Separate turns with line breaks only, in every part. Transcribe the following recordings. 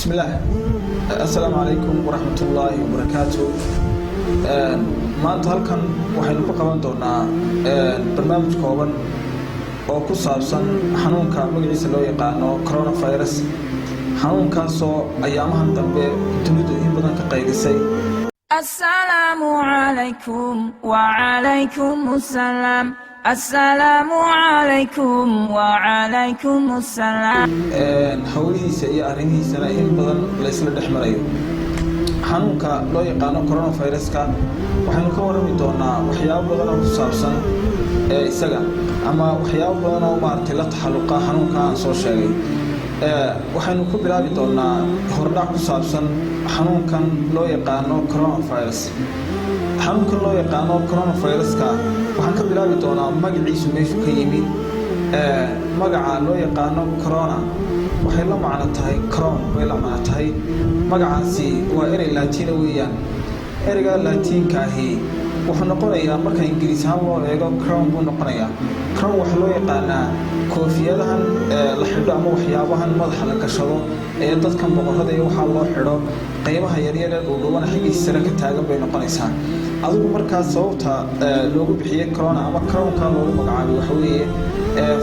بسم الله. السلام عليكم ورحمة الله وبركاته. ما أنت هالكن وحين بقى دونا برنامج كوبن أو كوسابسن حنون كمجلس سلوي قانو كورونا فيروس حنون كاسو أيامها تنبه تنودو إن بدن كقيدسي.
السلام عليكم وعليكم السلام. السلام عليكم وعليكم السلام.
حولي سيء أرني سنة إن بدن ليس لدحمريو حنونك لو يقانو كورونا فيروس كا وحين كورمي دونا وحياة بدن كوسابسن إسقى أما وحياة بدن ومارتي لا تحلقة حنونك عن سوشيالي waxaynu ku bilaabi doonaa hordhac ku saabsan xanuunkan loo yaqaano coronavirus. xanuunkan loo yaqaano coronavirus-ka waxaan ka bilaabi doonaa magaciisu meeshu ka yimid. magaca loo yaqaano corona waxay la macno tahay cron way la macno tahay magacaasi waa erey laatiina weeyaan. ereyga laatiinka ahi wuxuu noqonayaa marka ingiriis ahaan loo eego crown buu noqonayaa. crown waxa loo yaqaanaa koofiyadahan la xidho ama waxyaabahan madaxa la gashado ee dadkan boqorada iyo waxa loo xidho qaybaha yaryar ee dhuubana xigis sare ka taagan bay noqonaysaa. adigu markaas sababta loogu bixiyay corona ama crown-ka loogu magacaabay waxa weeye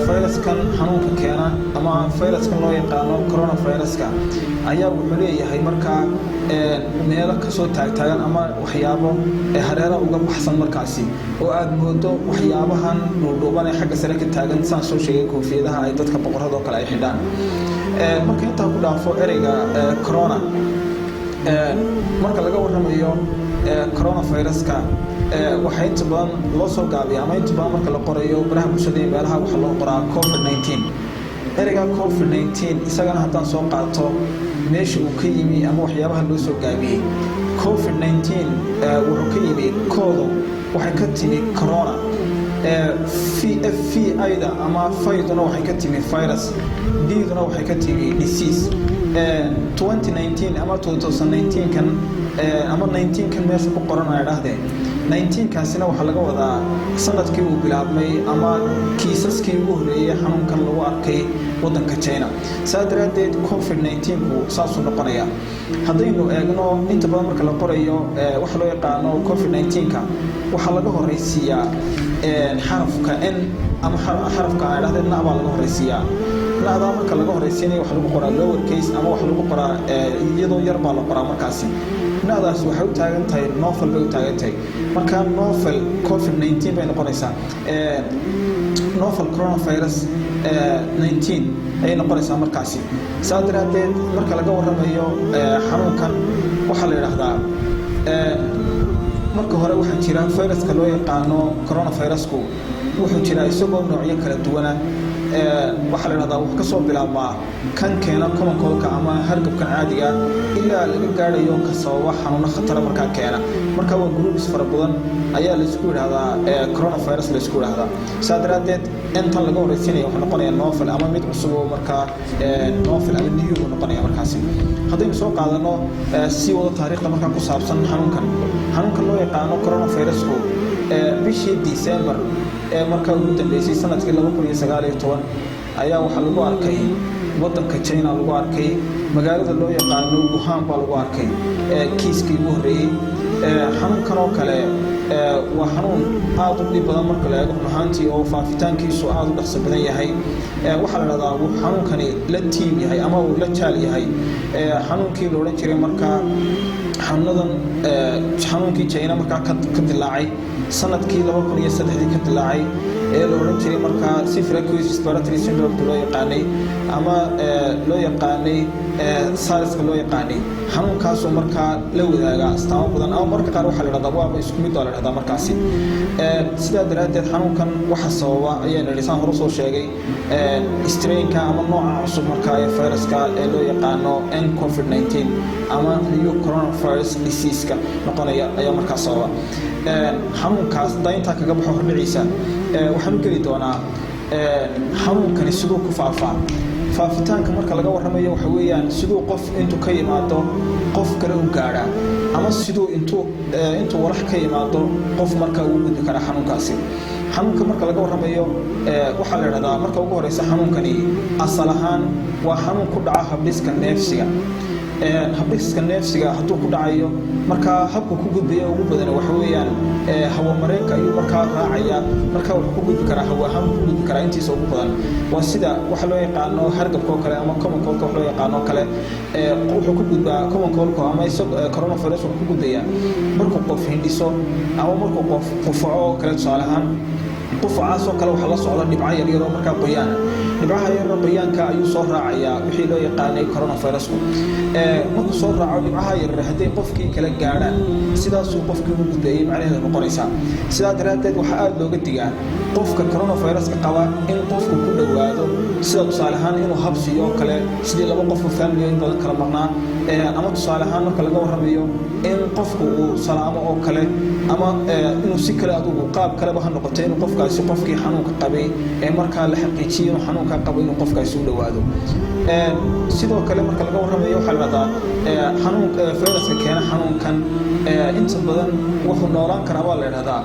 fayraskan xanuunka keena ama fayraskan loo yaqaano coronavirus-ka ayaa wuxuu leeyahay markaa meelo kasoo taagtaagan ama waxyaabo hareeraha uga baxsan markaasi oo aad moodo waxyaabahan dhuubana ee xagga sare ka taagan saan soo sheegay koofiyadaha ay dadka boqorada oo kale ay xidhaan. marka intaa ku dhaafo ereyga corona marka laga warramayo coronavirus-ka waxay inta badan loo soo gaabiyaa ama inta badan marka la qorayo baraha bulshada iyo meelaha waxa loo qoraa COVID-19. ereyga COVID-19 isagana haddaan soo qaato meesha uu ka yimi ama waxyaabaha loo soo gaabiyey COVID-19 wuxuu ka yimi koodo waxay ka timi corona FVIda ama fayduna waxay ka timi virus Diduna waxay ka timi disease. 2019 ama 2019 kan ama 19 kan meesha ku qoran ay dhahdeen 19 kaasina waxa laga wadaa sanadkii uu bilaabmay ama kiisaskii ugu horeeyay xanuunkan lagu arkay wadanka China. saadaradeed COVID-19 ku saasoo noqonaya. haddaynu eegno inta badan marka la qorayo waxa loo yaqaano COVID-19 ka waxa laga horeysiiyaa xarafka n ama xarafka ay dhahdeen na laga horeysiiyaa. nada marka laga horeysiinayo waxa lagu qoraa lower case ama waxa lagu qoraa iyadoo yar baa la qoraa markaasi. nadaas waxay u taagan tahay novel bay u taagan tahay marka novel COVID-19 bay noqonaysaa. novel coronavirus 19 ay noqonaysaa markaasi. saadaradeed marka laga warramayo xanuunkan waxa la yiraahdaa marka hore waxa jira viruska loo yaqaano coronavirus-ku wuxuu jira isagoo noocyo kala duwan waxa la yiraahdaa wax ka soo bilaabmaa kan keena common cold-ka ama hargabkan caadiga ilaa laga gaarayo ka sababa xanuuno khatar markaa keena. marka waa groups fara badan ayaa la isku yiraahdaa coronavirus la isku yiraahdaa. saadaradeed intan laga horeysiinayo waxa noqonaya novel ama mid cusub oo markaa novel ama new noqonaya markaasi. haddaynu soo qaadano si wada taariikhda markaa ku saabsan xanuunkan loo yaqaano coronavirus-ku bishii December marka ugu dambeysay sanadkii 2019 ayaa waxa lagu arkay wadanka China lagu arkay magaalada loo yaqaano Wuhan baa lagu arkay kiiskii ugu horeeyay. xanuunkan oo kale waa xanuun aad u dhib badan marka la eego ahaantii oo faafitaankiisu aad u dhaqso badan yahay. waxa la yiraahdaa xanuunkani la tiim yahay ama uu la jaal yahay xanuunkii loo oran jiray marka xanuunkii China marka ka dilaacay sanadkii 2003 ka dilaacay ee loo oran jiray marka Severe Respiratory Syndrome loo yaqaanay ama loo yaqaanay SARS-ka loo yaqaanay. xanuunkaas oo marka la wadaaga astaamo badan ama marka qaar waxa la yiraahdaa waa isku mid oo la yiraahdaa markaasi. sidaa daraadeed xanuunkan waxa sababa ayaa la hore soo sheegay strain-ka ama nooca cusub marka ee viruska ee loo yaqaano COVID-19 ama new coronavirus disease-ka noqonaya ayaa marka sababa. xanuunkaas daynta kaga baxo hordhiciisa waxaan u geli doonaa xanuunkani sidoo ku faafitaanka marka laga warramayo waxa weeyaan sidoo qof intuu ka yimaado qof kale u gaara ama sidoo intuu walax ka yimaado qof marka uu gudbi kara xanuunkaasi. xanuunka marka laga warramayo waxa la yiraahdaa marka ugu horeysa xanuunkani asal ahaan waa xanuun ku dhaca habdhiska neefsiga habdhiska neefsiga hadduu ku dhacayo markaa habku ku gudbaya ugu badan waxa weeyaan hawo mareenka ayuu markaa raacaya markaa wuxuu ku gudbi karaa hawo ahaan ku gudbi karaa intiisa ugu badan waa sida waxa loo yaqaano hargabka oo kale ama common cold wax loo yaqaano kale wuxuu ku gudbaa common cold ama coronavirus wuxuu ku gudbaya markuu qof hindhiso ama markuu qof qufaco oo kale tusaale ahaan qufacaasoo kale waxaa la socda dhibco yaryar oo markaa qoyaana dhibcaha yaryar qoyaanka ayuu soo raacayaa wixii loo yaqaanay coronavirusku markuu soo raaco dhibcaha yaryar hadday qofkii kala gaadhaan sidaasuu qofkii u gudbeeyey macnaheedu noqonaysaa sidaa daraaddeed waxaa aada looga digaa qofka coronaviruska qaba in qofku ku dhowaado sida tusaale ahaan inuu habsiyo oo kale sidii laba qof oo family in badan kala maqnaa ama tusaale ahaan marka laga warramayo in qofku uu salaamo oo kale ama inuu si kale adugu qaab kaleba ha noqoto inuu qofkaasi qofkii xanuunka qabay markaa la xaqiijiyo inuu xanuunka qabo inuu qofkaasi u dhowaado sidoo kale marka laga warramayo waxaa la dhahdaa xanuunka fayraska keena xanuunkan inta badan wuxuu noolaan karaa baa la dhahdaa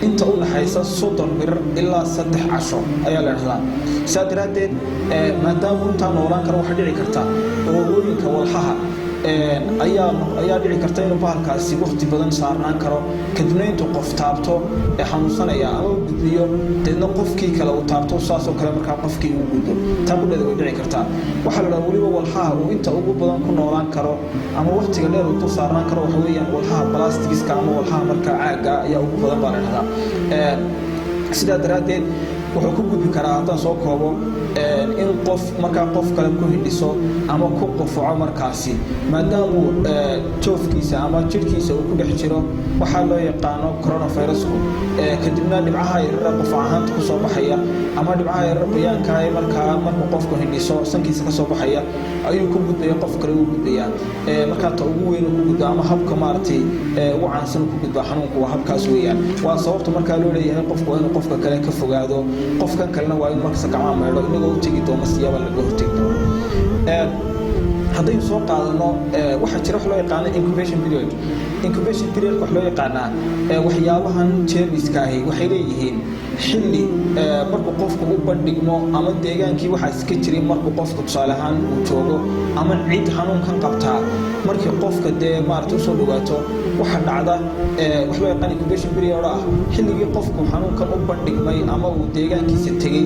inta u dhaxaysa 30 bir ilaa 3 casho ayaa la dhahdaa sidaa daraaddeed maadaama intaa noolaan karo waxaa dhici karta oogooyinka walxaha ayaa dhici karta inuu bahalkaasi waqti badan saarnaan karo kadibna intuu qof taabto xanuunsanaya ama u gudbiyo deedna qofkii kale uu taabto saasoo kale markaa qofkii uu gudbo taa kudheeda way dhici kartaa waxaa la dhahaa weliba walxaha uu inta ugu badan ku noolaan karo ama waqtiga dheer uu dul saarnaan karo waxa weeyaan walxaha balastigiska ama walxaha markaa caaga ayaa ugu badan baa la dhahdaa sidaa daraaddeed wuxuu ku gudbi karaa haddaan soo koobo in qof markaa qof kale ku hindhiso ama ku qufaco markaasi maadaamuu joofkiisa ama jidhkiisa uu ku dhex jiro waxaa loo yaqaano coronavirusku kadibna dhibcaha yarara qufac ahaanta ku soo baxaya ama dhibcaha yarara qoyaanka markuu qofku hindhiso sankiisa ka soo baxaya ayuu ku gudbaya qof kale uu gudbayaa markaa ta ugu weyn ku gudba ama habka maaragtay ugu caansan ku gudba xanuunku waa habkaas weeyaan waa sababta markaa loo leeyahay qofku waa inuu qofka kale ka fogaado qofkan kalena waa inuu markasta gacmaha maydho inagoo u tegi doono siyaaba laga hortegi doono haddaynu soo qaadano waxaa jira wax loo yaqaano incubation period wax loo yaqaanaa waxyaabahan jeermiska ahi waxay leeyihiin xilli markuu qofku u bandhigmo ama deegaankii waxaa iska jiray markuu qofku tusaale ahaan uu joogo ama cid xanuunkan qabtaa markii qofka dee maaragta usoo dhawaato waxaa dhacda wax loo yaqaan incubation period ah xilligii qofku xanuunkan u bandhigmay ama uu deegaankiisa tegey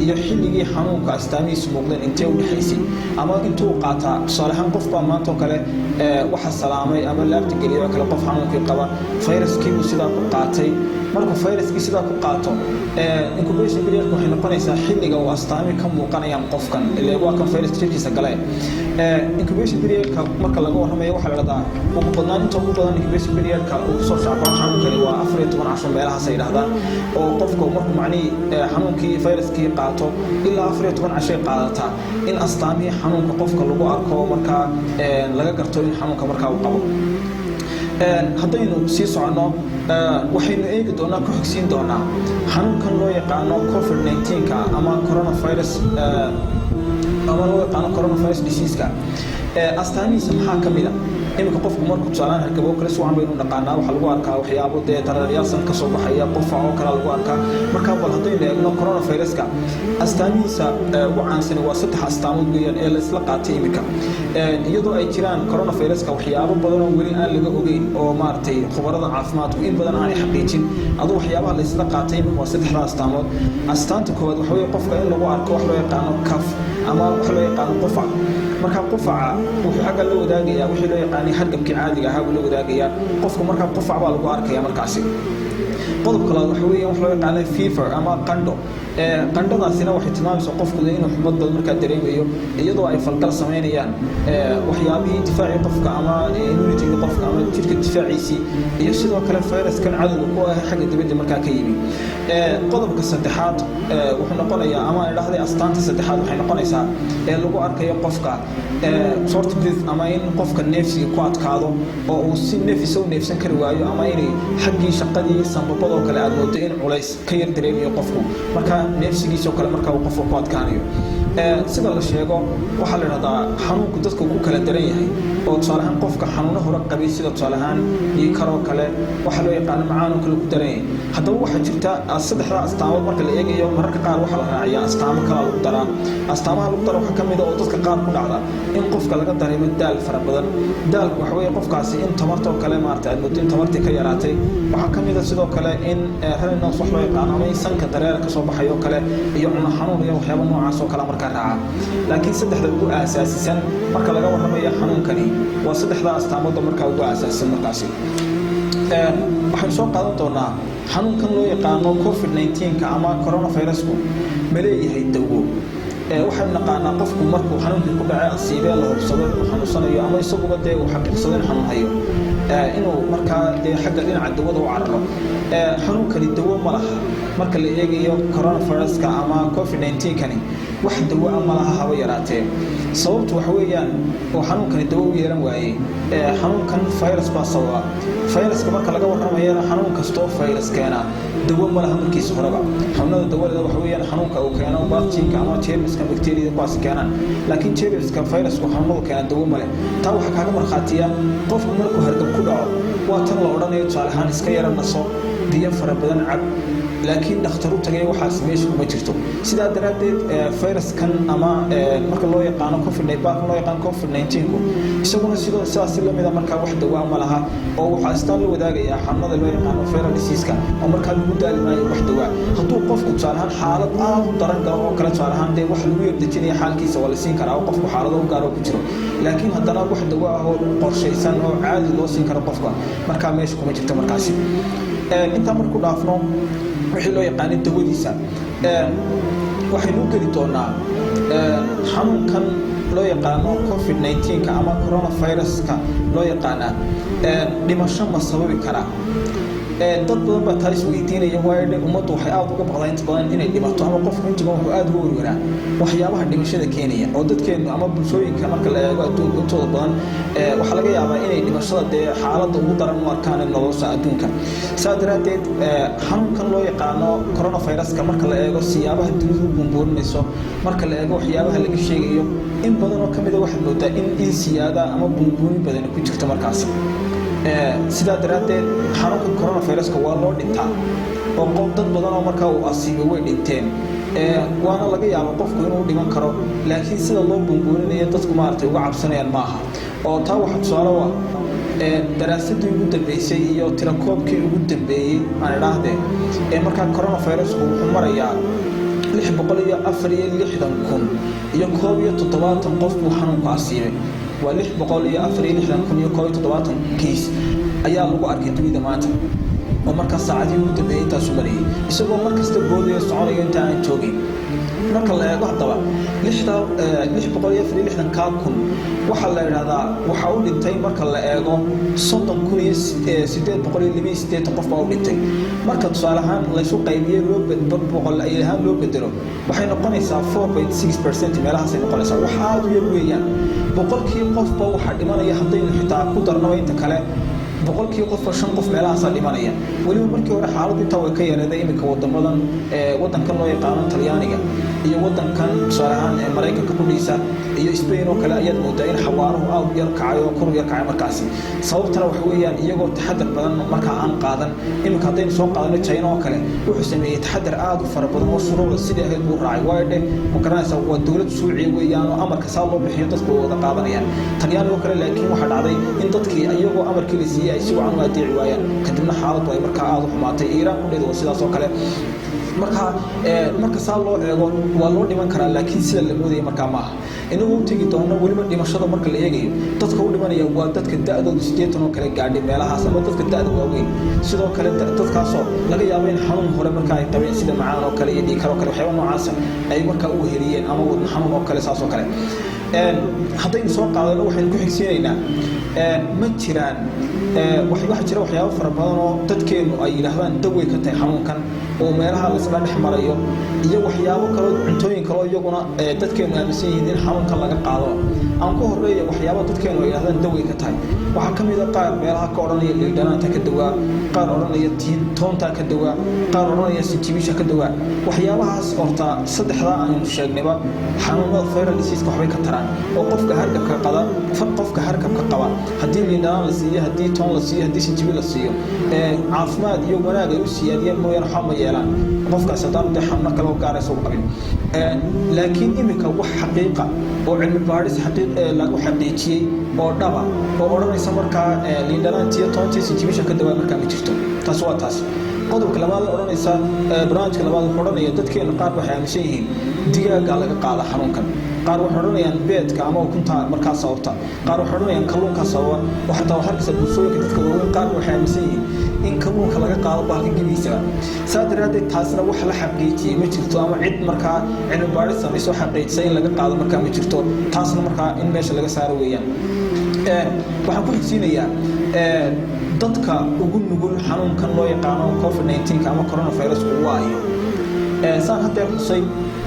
iyo xilligii xanuunka astaamihiisu muuqdeen intee u dhexaysay ama intuu qaataa tusaale ahaan qof baa maanta oo kale waxa salaamay ama laabta geliyay oo kale qof xanuunkii qaba fayraskii uu sidaa ku qaatay markuu fayraskii sidaa ku qaato incubation period waxay noqonaysaa xilliga uu astaami ka muuqanayaan qofkan ilaa waa kan fayraska jirkiisa galay incubation periodka marka laga warramayo waxaa la dhahdaa ugu badnaan inta ugu badan incubation periodka uu kusoo shaacbaan xanuunkani waa 14 casho meelahaas ay dhahdaan oo qofku markuu macnihii xanuunkii fayraskii qaato ilaa 14 cashay qaadataa in astaamihii xanuunka qofka lagu arko markaa laga garto in xanuunka markaa uu qabo haddaynu sii soconno waxaynu eegi doonaa ku xigsiin doonaa xanuunkan loo yaqaano covid-19 ama coronavirus disease-ka astaamihiisa maxaa ka mid a iminka qofku markuu tusaalaan hargabo kale si wacan baynu naqaanaa waxaa lagu arkaa waxyaabo dee dararyaashan ka soo baxaya qufac oo kale lagu arkaa markaa bal haddaynu eegno coronaviruska astaamihiisa ugu caansani waa 3 astaamood weeyaan ee la isla qaatay iminka iyadoo ay jiraan coronaviruska waxyaabo badan oo weli aan laga ogeyn oo maaragtay khubarada caafimaadku in badan aanay xaqiijin aduu waxyaabaha la isla qaatay iminka waa 3 astaamood astaanta koowaad waxa weeye qofka in lagu arko wax loo yaqaano kaf ama wax loo yaqaano qufac markaa qufaca wuxuu xagga la wadaagayaa wixii loo yaqaanay hargabkii caadiga ahaa buu la wadaagayaa qofku markaa qufac baa lagu arkayaa markaasi qodobka labaad waxa weeyaan wax loo yaqaanay fever ama qandho qandhadaasina waxay tilmaamaysaa qofku inuu xumad badan markaa dareemayo iyadoo ay falgal samaynayaan waxyaabihii difaacii qofka ama immunity-ga qofka ama jirka difaaciisii iyo sidoo kale fayraskan cadowga ku ah xagga dibadda markaa ka yimi qodobka saddexaad wuxuu noqonayaa ama ay dhahday astaanta saddexaad waxay noqonaysaa lagu arkayo qofka short breath ama in qofka neefsiga ku adkaado oo uu si neefisa u neefsan kari waayo ama inay xaggii shaqadii sanbabadoo kale aad moodo in culays ka yar dareemayo qofku marka neefsigiisoo kale markaa uu qofku ku adkaanayo sida la sheego waxaa la dhahdaa xanuunku dadku ku kala daran yahay oo tusaalahaan qofka xanuuno hore qabay sida tusaalahaan iyo karoo kale waxa loo yaqaan macaan oo kale ku daray haddaba waxa jirta saddexda astaamood marka la eegayo mararka qaar waxa la raaciyaa astaamo kale lagu daraa astaamaha lagu daro waxa kamid ah oo dadka qaar ku dhacda in qofka laga dareemo daal fara badan daalku waxa weeye qofkaasi in tamarta oo kale maartay muddo tamartii ka yaraatay waxa kamid ah sidoo kale in rannos wax loo yaqaan ama sanka dareer ka soo baxayo kale iyo cunno xanuun iyo waxyaabo noocaas oo kale marka raaca laakiin saddexda ugu asaasisan marka laga warramayo xanuunkani waa saddexda astaamood marka ugu asaasisan markaasi waxaan soo qaadan doonaa xanuunkan loo yaqaano COVID-19 ama coronavirus-ku ma leeyahay dawo waxaan naqaanaa qofku markuu xanuunkii ku dhacay asiibee la hubsado inuu xanuunsanayo ama isaguba dee uu xaqiiqsado in xanuun hayo inuu markaa dee xagga dhinaca dawada u cararo xanuunkani dawo ma laha marka la eegayo coronavirus-ka ama COVID-19-kani wax dawo ah ma laha haba yaraatee sababtu waxa weeyaan oo xanuunkani dawo u yeelan waayey xanuunkan virus baa sababa viruska marka laga warramayana xanuun kastoo virus keena dawo ma laha markiisa horeba xanuunada dawada waxa weeyaan xanuunka uu keeno bacteria ama germska bacteria kuwaas keenaan laakiin germska virusku xanuunada keena dawo ma leh taa waxa kaaga markhaatiya qofku markuu hargab ku dhaco waa tan la odhanayo tusaale ahaan iska yara naso biyo fara badan cab laakiin dhakhtar u tagay waxaas meesha kuma jirto sidaa daraaddeed viruskan ama marka loo yaqaano COVID-19-ku isaguna sidoo sidaas la mid ah markaa wax dawaa ma laha oo waxaa istaan la wadaagayaa xanuunada loo yaqaano viral disease-ka oo markaa lagu daali maayo wax dawaa hadduu qofku tusaale ahaan xaalad aad u daran galo oo kale tusaale ahaan dee wax lagu yardejinaya xaalkiisa waa la siin karaa oo qofku xaalado u gaaro ku jiro laakiin haddana wax dawaa ah oo qorshaysan oo caadi loo siin karo qofka markaa meesha kuma jirto markaasi intaa markuu dhaafno wixii loo yaqaanay dawadiisa waxaynu geli doonaa xanuunkan loo yaqaano COVID-19-ka ama coronavirus-ka loo yaqaana dhimasho ma sababi karaa dad badan baa taa isweydiinaya waayo ummaddu waxay aad uga baqdaa inta badan inay dhimato ama qofku inta badan wuxuu aad uga warwaraa waxyaabaha dhimashada keenaya oo dadkeenu ama bulshooyinka marka la eego adduunka intooda badan waxaa laga yaabaa inay dhimashada dee xaaladda ugu daran u arkaan nolosha adduunka saa daraaddeed xanuunkan loo yaqaano coronavirus-ka marka la eego siyaabaha dunidu u buunbuurinayso marka la eego waxyaabaha laga sheegayo in badan oo ka mid a waxaad moodaa in siyaada ama buunbuurin badani ku jirto markaasi sidaa daraaddeed xanuunka coronavirus-ka waa loo dhintaa oo dad badan oo markaa uu asiibay way dhinteen waana laga yaabo qofku inuu dhiman karo laakiin sida loo buunbuurinaya dadku maaragtay uga cabsanayaan maaha oo taa waxa tusaale u ah daraasadii ugu dambeysay iyo tirakoobkii ugu dambeeyey aan idhaahdee markaa coronavirus-ku wuxuu marayaa 664,000 iyo 170 qof buu xanuunku asiibay waa 664,000 iyo 170 kiis ayaa lagu arkay dunida maanta oo markaa saacadii ugu dambeeyey intaasu marayay isagoo markasta boodaya soconayo inta aan joogin marka la eego haddaba 664,000 waxaa la yidhahdaa waxaa u dhintay marka la eego 30,882 qof baa u dhintay marka tusaale ahaan laysu qaybiyey ahaan loo bedelo waxay noqonaysaa 4.6% meelahaasay noqonaysaa wax aad u yar weeyaan boqolkii qofba waxaa dhimanaya haddaynu xitaa ku darnaba inta kale boqolkii qofba 5 qof meelahaasa dhimanaya weliba markii hore xaaladdu intaa way ka yareeday iminka wadamadan wadankan loo yaqaano talyaaniga iyo wadankan tusaale ahaan maraykanka ku dhiisa iyo Spain oo kale ayaad moodaa in xawaaruhu aad u yar kacay oo kor u yar kacay markaasi sababtana waxa weeyaan iyagoo taxadar badan markaa aan qaadan iminka haddaynu soo qaadano China oo kale wuxuu sameeyey taxadar aad u fara badan oo shuruucda sidii ahayd buu raacay waayo ma garanaysaa waa dowlad shuuci weeyaan oo amarka saa loo bixiyo dadku wada qaadanayaan talyaani oo kale laakiin waxaa dhacday in dadkii iyagoo amarkii la siiyey ay si wacan u adeeci waayaan kadibna xaaladdu ay markaa aad u xumaatay Iiraan ku dheedo sidaas oo kale marka saa loo eego waa loo dhiman karaa laakiin sida la moodayay markaa maaha inagu u tegi doono weliba dhimashada marka la eegayo dadka u dhimanaya waa dadka da'doodu 80 oo kale gaadhay meelahaas ama dadka da'da waaweyn sidoo kale dadkaasoo laga yaabo in xanuun hore markaa ay qabeen sida macaan oo kale iyo dhiig karo kale waxyaabo noocaas ay markaa u weheliyeen ama wadna xanuun oo kale saas oo kale haddaynu soo qaadano waxaynu ku xigsiinaynaa ma jiraan waxaa jira waxyaabo fara badan oo dadkeenu ay yidhaahdaan dawey ka tahay xanuunkan oo meelaha la isla dhex marayo iyo waxyaabo kale cuntooyin kale iyaguna dadkeenu aaminsan yihiin in xanuunkan laga qaado aan ku horeeya waxyaabo dadkeenu ay yidhaahdaan dawey ka tahay waxaa ka mid a qaar meelaha ka odhanaya liidhanaanta ka dawaa qaar odhanaya toonta ka dawaa qaar odhanaya sinjibiisha ka dawaa waxyaabahaas horta saddexdaa aynu sheegnayba xanuunada viral disease waxbay ka taraan karaan oo qofka hargabka qaba haddii liindhanaan la siiyo haddii toon la siiyo haddii sinjibiil la siiyo caafimaad iyo wanaag ay u siyaadiyeen mooyaan waxba ma yeelaan qofkaas haddaan dee xanuuno kale oo gaaraysa u qabin laakiin iminka wax xaqiiqa oo cilmi baadhis lagu xaqiijiyey oo dhaba oo odhanaysa markaa liindhanaantiyo toontii sinjibiisha ka dawaa markaa ma jirto taas waa taas qodobka labaad la odhanaysa barnaamijka labaad wuxuu odhanaya dadkeena qaar waxay aaminsan yihiin digaaga laga qaada xanuunkan qaar waxay odhanayaan beedka ama ukunta markaa sababta qaar waxay odhanayaan kalluunka sababa oo xataa waxaa arkaysa bulshooyinka dadka waaweyn qaar waxay aaminsan yihiin in kalluunka laga qaado bahalka gebiisaba saa daraadeed taasna wax la xaqiijiyey ma jirto ama cid markaa cilmi baadhis samaysoo xaqiijisa in laga qaado markaa ma jirto taasna markaa in meesha laga saaro weeyaan waxaan ku xigsiinayaa dadka ugu nugul xanuunkan loo yaqaano COVID-19 ama coronavirus waayo saan hadda xusay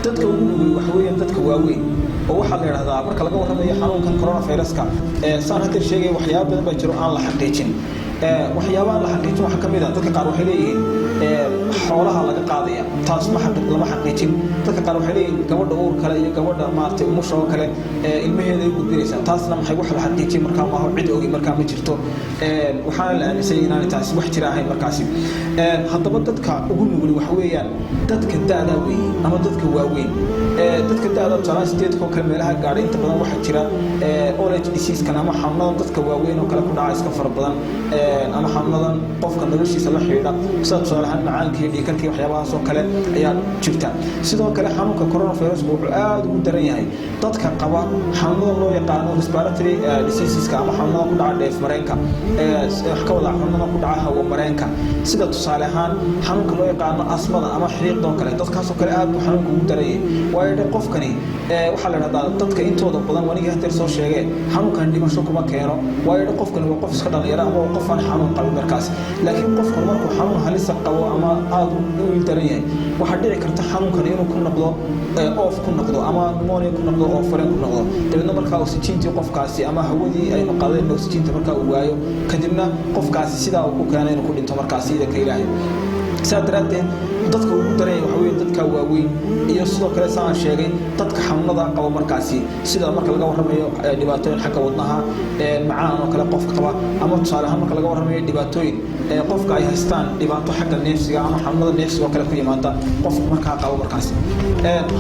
dadka ugu nugul waxa weeyaan dadka waaweyn oo waxaa la yiraahdaa marka laga warramayo xanuunkan coronavirus-ka saan hadda sheegay waxyaabo badan baa jiro aan la xaqiijin waxyaabaha la xaqiijin waxa kamid ah dadka qaar waxay leeyihiin xoolaha laga qaadaya taas lama xaqiijin dadka qaar waxay leeyihiin gabadha uur kale iyo gabadha maartay umusha oo kale ilmaheeda ay gudbinaysaa taasna maxay wax la xaqiijin markaa maaha cid ogi markaa ma jirto waxaana la aaminsan inaan taasi wax jira ahayn markaasi haddaba dadka ugu nugul waxa weeyaan dadka da'da weyn ama dadka waaweyn dadka da'da talaan sideedkoo kale meelaha gaadhay inta badan waxaa jira old disease-kan ama xanuunadan dadka waaweyn oo kale ku dhaca iska fara badan ama xanuunadan qofka noloshiisa la xidhiidha sida tusaale ahaan macaanka iyo dhiigkarka waxyaabahaas oo kale ayaa jirta sidoo kale xanuunka coronavirus wuxuu aad ugu daran yahay dadka qaba xanuunadan loo yaqaano respiratory diseaseska ama xanuunadan ku dhaca dheef mareenka wax ka wada xanuunadan ku dhaca hawo mareenka sida tusaale ahaan xanuunka loo yaqaano asmada ama xiiqda oo kale dadkaasoo kale aad buu xanuunka ugu daran yahay waayo qofkani waxaa la yidhahdaa dadka intooda badan wanigii hadeer soo sheegee xanuunkan dhimasho kuma keeno waayo qofkani waa qof iska dhalinyaro ama waa qof aan xanuun qabin markaas laakiin qofkan markuu xanuun halisa qabo ama aad u daran yahay waxaa dhici karta xanuunkan inuu ku noqdo oof ku noqdo ama pneumonia ku noqdo oo fareen ku noqdo dabeedna markaa oxygentii qofkaasi ama hawadii aynu qadeen oxygenta markaa uu waayo kadibna qofkaasi sidaa uu ku keenay inuu ku dhinto markaasi idanka ilaahay saa daraadeed dadka ugu daran waxa weeye dadka waaweyn iyo sidoo kale saan sheegay dadka xanuunada qaba markaasi sida marka laga warramayo dhibaatooyin xagga wadnaha macaan oo kale qofka qaba ama tusaale ahaan marka laga warramayo dhibaatooyin qofka ay haystaan dhibaato xagga neefsiga ama xanuunada neefsiga oo kale ku yimaada qofka markaa qaba markaasi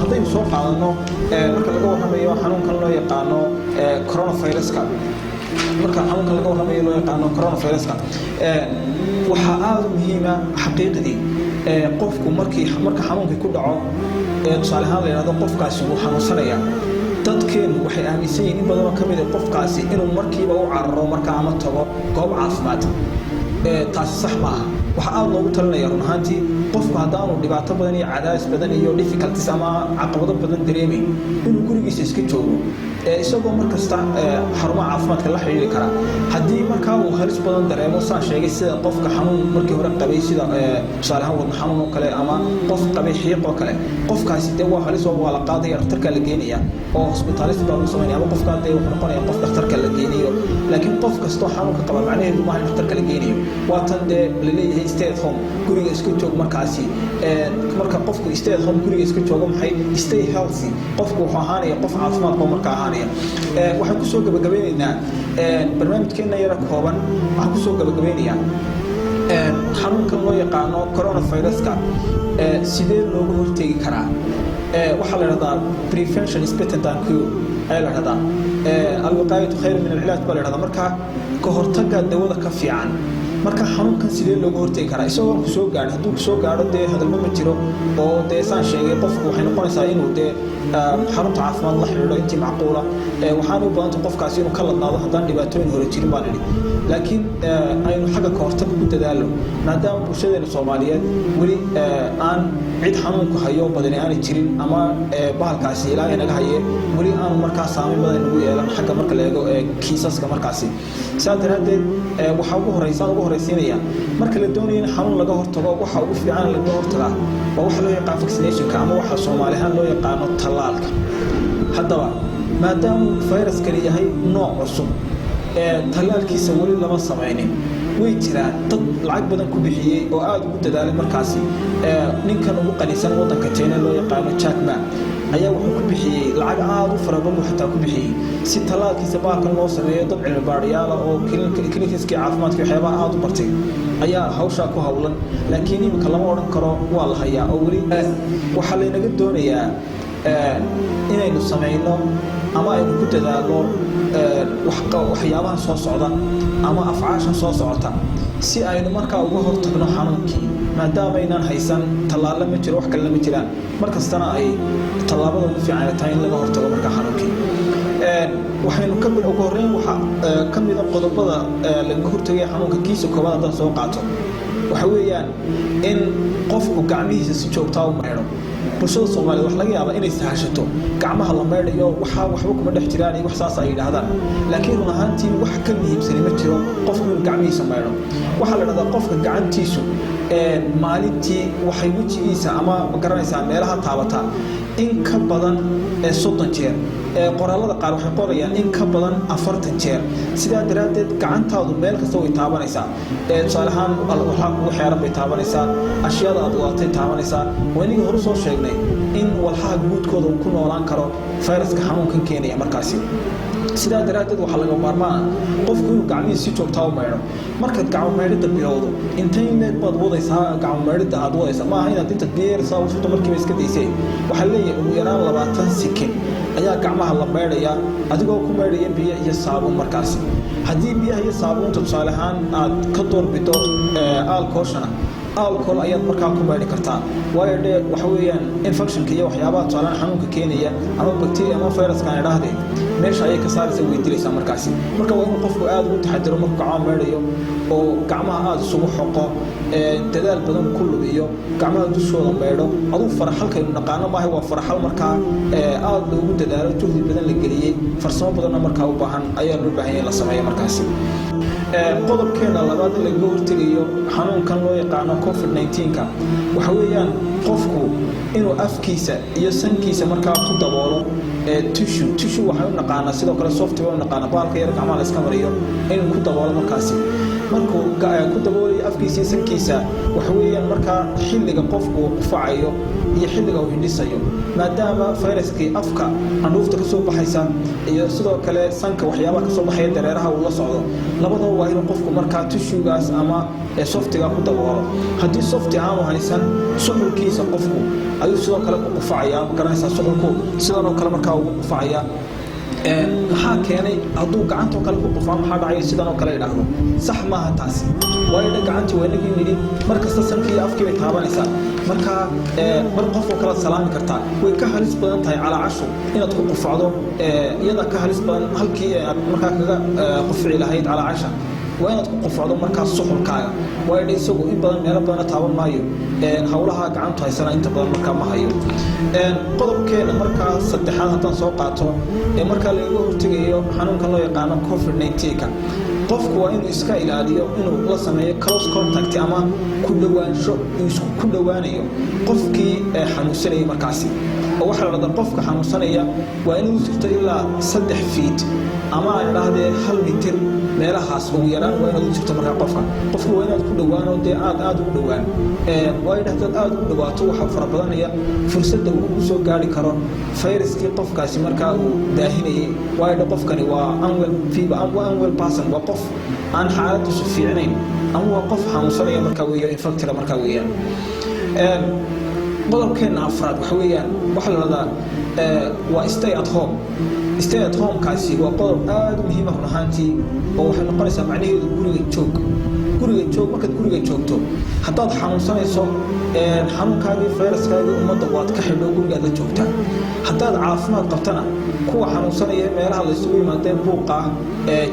haddaynu soo qaadano marka laga warramayo xanuunkan loo yaqaano coronavirus-ka marka xanuunka laga warramayo loo yaqaano coronavirus-ka waxaa aada muhiima xaqiiqdii qofku marka xanuunkii ku dhaco tusaale ahaan la yidhahdo qofkaasi wuu xanuunsanaya dadkeenu waxay aaminsan yihiin in badanoo ka mid a qofkaasi inuu markiiba u cararo markaa ama tago goob caafimaad taasi sax ma aha waxaa aada loogu talinaya run ahaantii qofku haddaanu dhibaato badan iyo cadaadis badan iyo difficulties ama caqabado badan dareemayn inuu gurigiisa iska joogo isagoo markasta xarumaha caafimaadka la xidhiiri kara haddii markaa uu halis badan dareemo saan sheegay sida qofka xanuun markii hore qabay sida tusaale ahaan wadna xanuun oo kale ama qof qabay xiiq oo kale qofkaasi dee waa halis oo waa la qaadaya dhakhtarka la geenaya oo hospitaalist baa lagu samaynaya ama qofkaa dee wuxuu noqonaya qof dhakhtarka la geenayo laakiin qof kastoo xanuunka qaba macnaheedu maaha in dhakhtarka la geenayo waa tan dee laleeyahay stay at home guriga iska joog markaasi marka qofku stay at home guriga iska joogo maxay stay healthy qofku wuxuu ahaanaya qof caafimaad qabo markaa ahaanaya waxaan kusoo gabagabeynaynaa barnaamijkeena yara kooban waxaan kusoo gabagabeynayaa xanuunkan loo yaqaano coronavirus-ka sidee looga hortegi karaa waxaa la yidhahdaa prevention is better than cure ayaa la yidhahdaa alwiqaayatu khayru min alcilaaj baa la yidhahdaa marka ka hortagga dawada ka fiican marka xanuunkan sidee looga hortegi karaa isagoo ku soo gaadho hadduu ku soo gaadho dee hadalba ma jiro oo dee saan sheegay qofku waxay noqonaysaa inuu dee xarunta caafimaad la xidhiidho intii macquula waxaana u badanta qofkaasi inuu ka ladnaado haddaan dhibaatooyin hore jirin baan idhi laakiin aynu xagga ka hortag ku dadaalo maadaama bulshadeena soomaaliyeed weli aan cid xanuunku hayo badani aanay jirin ama bahalkaasi ilaahay naga haye weli aanu markaa saameyn badan nagu yeelan xagga marka la eego kiisaska markaasi saa daraadeed waxaa ugu horeysiinaya marka la doonayo in xanuun laga hortago waxa ugu fiican laga hortagaa waa waxa loo yaqaan vaccinationka ama waxa Soomaali ahaan loo yaqaano tallaalka haddaba maadaama fayraskani yahay nooc cusub tallaalkiisa weli lama samaynin way jiraan dad lacag badan ku bixiyay oo aad ugu dadaalay markaasi ninkan ugu qanisan wadanka China loo yaqaano Jack Ma ayaa wuxuu ku bixiyey lacag aad u fara badan xataa ku bixiyey si talaalkiisa baalkan loo sameeyo dad cilmi baadhayaal oo klinikiskii caafimaadka waxyaabaha aad u bartay ayaa hawshaa ku hawlan laakiin iminka lama odhan karo waa la hayaa oo weli waxaa laynaga doonayaa inaynu samayno ama aynu ku dadaalno waxyaabahan soo socda ama afcaashan soo socota si aynu markaa uga hortagno xanuunkii maadaama aynaan haysan tallaalo ma jiro wax kalena ma jiraan markastana ay tallaabada ugu fiican tahay in laga hortago markaa xanuunkii waxaynu ugu horreyn waxaa ka mida qodobada laga hortagaya xanuunka kiisa koobaad haddaan soo qaato waxa weeyaan in qofku gacmihiisa si joogtaa u maydho bulshada Soomaaliyeed wax laga yaabaa inay sahashato gacmaha la maydhayo waxba kuma dhex jiraan wax saas ay yiraahdaan laakiin run ahaantii wax ka muhiimsan ma jiro qofku inuu gacmihiisa maydho waxa la yiraahdaa qofka gacantiisu maalintii waxay wejigiisa ama garanaysaa meelaha taabata in ka badan 30 jeer qoraalada qaar waxay qorayaan in ka badan 40 jeer sidaa daraadeed gacantaadu meel kasta way taabanaysaa tusaale ahaan waxa ugu xeeran bay taabanaysaa ashyaada aad wadatay taabanaysaa waniga hore soo sheegnay in walxaha guudkooda uu ku noolaan karo fayraska xanuunkan keenaya markaasi sidaa daraadeed waxa laga maarmaan qofku inuu gacmihiisa si joogtaa u maydho markaad gacmo maydhida bilowdo intay leed baad wadaysaa gacmo maydhida aad wadaysaa maaha inaad inta beersaa u furto markiiba iska daysay waxaa leeyahay ugu yaraan 20 sekin ayaa gacmaha la maydhayaa adigoo ku maydhaya biyo iyo saabuun markaasi haddii biyaha iyo saabuunta tusaale ahaan aad ka doorbido alcoholshana alcohol ayaad markaa ku maydhi kartaa waayo dhe waxa weeyaan infectionka iyo waxyaabaha tusaale xanuunka keenaya ama bacteria ama viruskan ay dhahdeen meesha ayay ka saaraysa way dilaysaa markaasi marka waa inuu qofku aad ugu taxadiro markuu gacmaha maydhayo oo gacmaha aad isugu xoqo dadaal badan ku lubiyo gacmaha dushooda maydho aduu faraxalkaynu naqaano maahay waa faraxal markaa aad loogu dadaalo juhdi badan la geliyey farsamo badanna markaa u baahan ayaa loo baahan yahay in la sameeyo markaasi qodobkeena labaad in laga hortegayo xanuunkan loo yaqaano COVID-19ka waxa weeyaan qofku inuu afkiisa iyo sankiisa markaa ku daboolo tissue waxay u naqaanaa sidoo kale software u naqaana baalka yar gacmaha la iska mariyo inuu ku daboolo markaasi markuu ku daboolayo afkiisa iyo sankiisa waxa weeyaan markaa xilliga qofku uu qufacayo iyo xilliga uu hindhisayo maadaama fayraskii afka candhuufta ka soo baxaysa iyo sidoo kale sanka waxyaabaha ka soo baxaya dareeraha uu la socdo labadaba waa inuu qofku markaa tissuegaas ama softiga ku daboolo haddii softi aanu haysan suxulkiisa qofku ayuu sidoo kale ku qufacayaa garanaysaa suxulku sidan oo kale markaa ugu qufacayaa maxaa keenay hadduu gacantoo kale ku qufaa maxaa dhacay sidan oo kale idhaahdo sax maaha taasi waayo gacantii waa inagii nidhi mar kasta sankii iyo afkii bay taabanaysaa markaa mar qofoo kala salaami kartaa way ka halis badan tahay calaacashu inaad ku qufacdo iyada ka halis badan halkii aad markaa kaga qufici lahayd calaacasha waa inaad ku qufacdo markaa suxulkaaga waayo isagu in badan meelo badana taaban maayo hawlaha gacantu haysana inta badan markaa ma hayo qodobkeena markaa saddexaad haddaan soo qaato markaa laga hortegayo xanuunkan loo yaqaano COVID-19ka qofku waa inuu iska ilaaliyo inuu la sameeyo close contact ama ku dhawaansho isku ku dhawaanayo qofkii xanuunsanaya markaasi oo waxa la yiraahdaa qofka xanuunsanaya waa inuu jirto ilaa 3 feet ama ay dhahdeen 1 mitir meelahaas ugu yaraan waa inuu jirto markaa qofku waa inaad ku dhawaano dee aad ugu dhawaan waa inaad aad ugu dhawaato waxa fara badanaya fursadda uu soo gaari karo fayraskii qofkaasi markaa uu daahinayay waa qofkani waa unwell person waa qof aan xaaladiisu fiicnayn ama waa qof xanuunsanaya markaa weeyo infected markaa weeyaan qodobkeena afraad waxa weeyaan waxa la yiraahdaa waa stay at home kaasi waa qodob aad muhiim ah ahaantii oo waxay noqonaysaa macnaheedu guriga joog markaad guriga joogto haddaad xanuunsanayso xanuunkaagii fayraskaagii ummadda waad ka xidho gurigaad la joogtaa haddaad caafimaad qabtana kuwa xanuunsanaya meelaha la isugu yimaadeen buuqa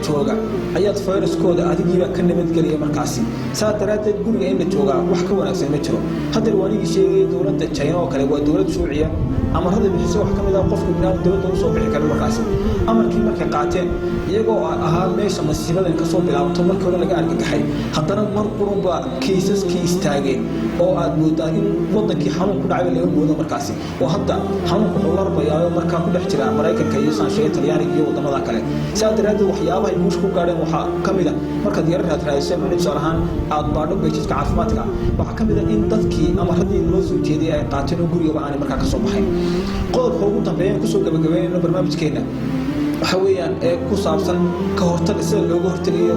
jooga ayaad fayraskooda adigiiba ka nabadgelaya markaasi saa daraadeed guriga in la joogaa wax ka wanaagsan ma jiro hadda waanigii sheegay dowladda China oo kale waa dowlad shuuciya amarada bixisa wax kamid ah qofku inaan dowladda u soo bixi karin markaasi amarkii markay qaateen iyagoo ahaa meesha masiibadan ka soo bilaabato markii hore laga argagaxay haddana mar qurunba kiisaskii istaageen oo aad moodaa in wadankii xanuun ku dhacay laga moodo markaasi oo hadda xanuunku uu larbayaayo markaa ku dhex jira Mareykanka maraykanka iyo sansheeye talyaaniga iyo wadamada kale sidaa daraaddeed waxyaabaha ay guusha ku gaadheen waxaa ka mid a markaad yara raadisay macni tusaale ahaan aad baadho beejidka caafimaadka waxaa ka mid a in dadkii ama raddii loo soo jeediyay ay qaateen oo gurigaba aanay markaa ka soo baxayn qodobka ugu dambeeya kusoo gabagabeynayno barnaamijkeena waxa weeyaan ku saabsan ka hortagga sida looga hortagayo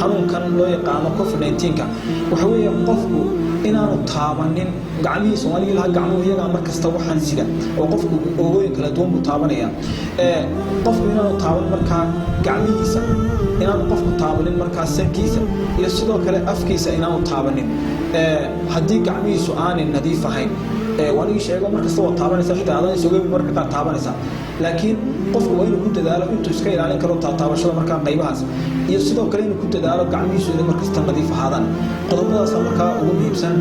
xanuunkan loo yaqaano COVID-19 waxa weeyaan qofku inaanu taabanin gacmihii Soomaaliga laha gacmuhu iyaga mar kasta waxaan sida oo qofku oogooyin kala duwan u taabanaya qofku inaanu taaban markaa gacmihiisa inaanu qofku taabanin markaa sankiisa iyo sidoo kale afkiisa inaanu taabanin haddii gacmihiisu aanay nadiif ahayn waan sheego markasta waa taabanaysa xitaa adan isoo gabi marka qaar taabanaysa laakiin qofku waa inuu ku dadaalo intuu iska ilaalin karo taabashada markaa qaybahaas iyo sidoo kale inuu ku dadaalo gacmihiisu inay markasta nadiif ahaadaan qodobadaas markaa ugu muhiimsan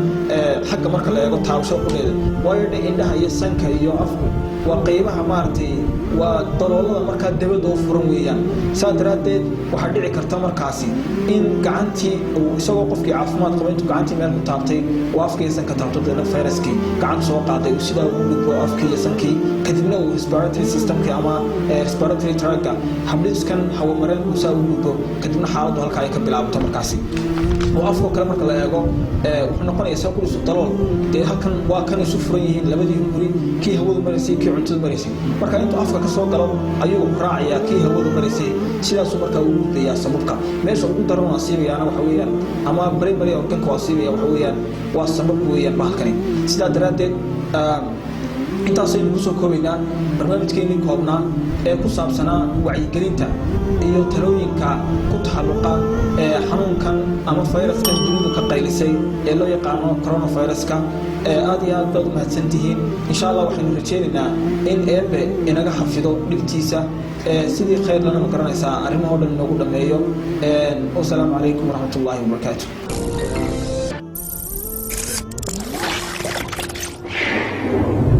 xagga marka la eego taabashada qudeeda waayo indhaha iyo sanka iyo afku waa qaybaha maartay waa daloolada markaa dabada oo furan weeyaan saa daraaddeed waxaa dhici karta markaasi in gacantii uu isagoo qofkii caafimaad qaba intuu gacantii meel ku taabtay oo afkii iyo sanka taabto deena fayraskii gacanta soo qaaday uu sidaa ugu dhigbo afkii iyo sankii kadibna uu respiratory systemkii ama respiratory tractka habdhiskan hawamareenku saa ugu dhigbo kadibna xaaladdu halkaa ay ka bilaabato markaasi oo afkoo kale marka la eego wuxuu noqonayaa saa kurisu dalool dee halkan waa kan isu furan yihiin labadii guri kii hawadu maraysay kii cuntada maraysay marka intuu afka ka soo galo ayuu raacayaa kii hawadu maraysay sidaasuu markaa ugu gudbayaa sababka meesha ugu daran waa siibayaana waxa weeyaan ama primary organka waa siibaya waxa weeyaan waa sabab weeyaan bahalkani sidaa daraaddeed intaasaynu kusoo koobaynaa barnaamijkeennii koobnaa ee ku saabsanaa wacyigelinta iyo talooyinka ku taxalluqa xanuunkan ama fayraskan dunidu ka qaylisay ee loo yaqaano coronaviruska aad iyo aad baad u mahadsantihiin insha allah waxaynu rajeynaynaa in eebe inaga xafido dhibtiisa sidii khayr lana ma garanaysaa arrimaha o dhan inoogu dhammeeyo wasalaamu calaykum waraxmatullaahi wabarakaatu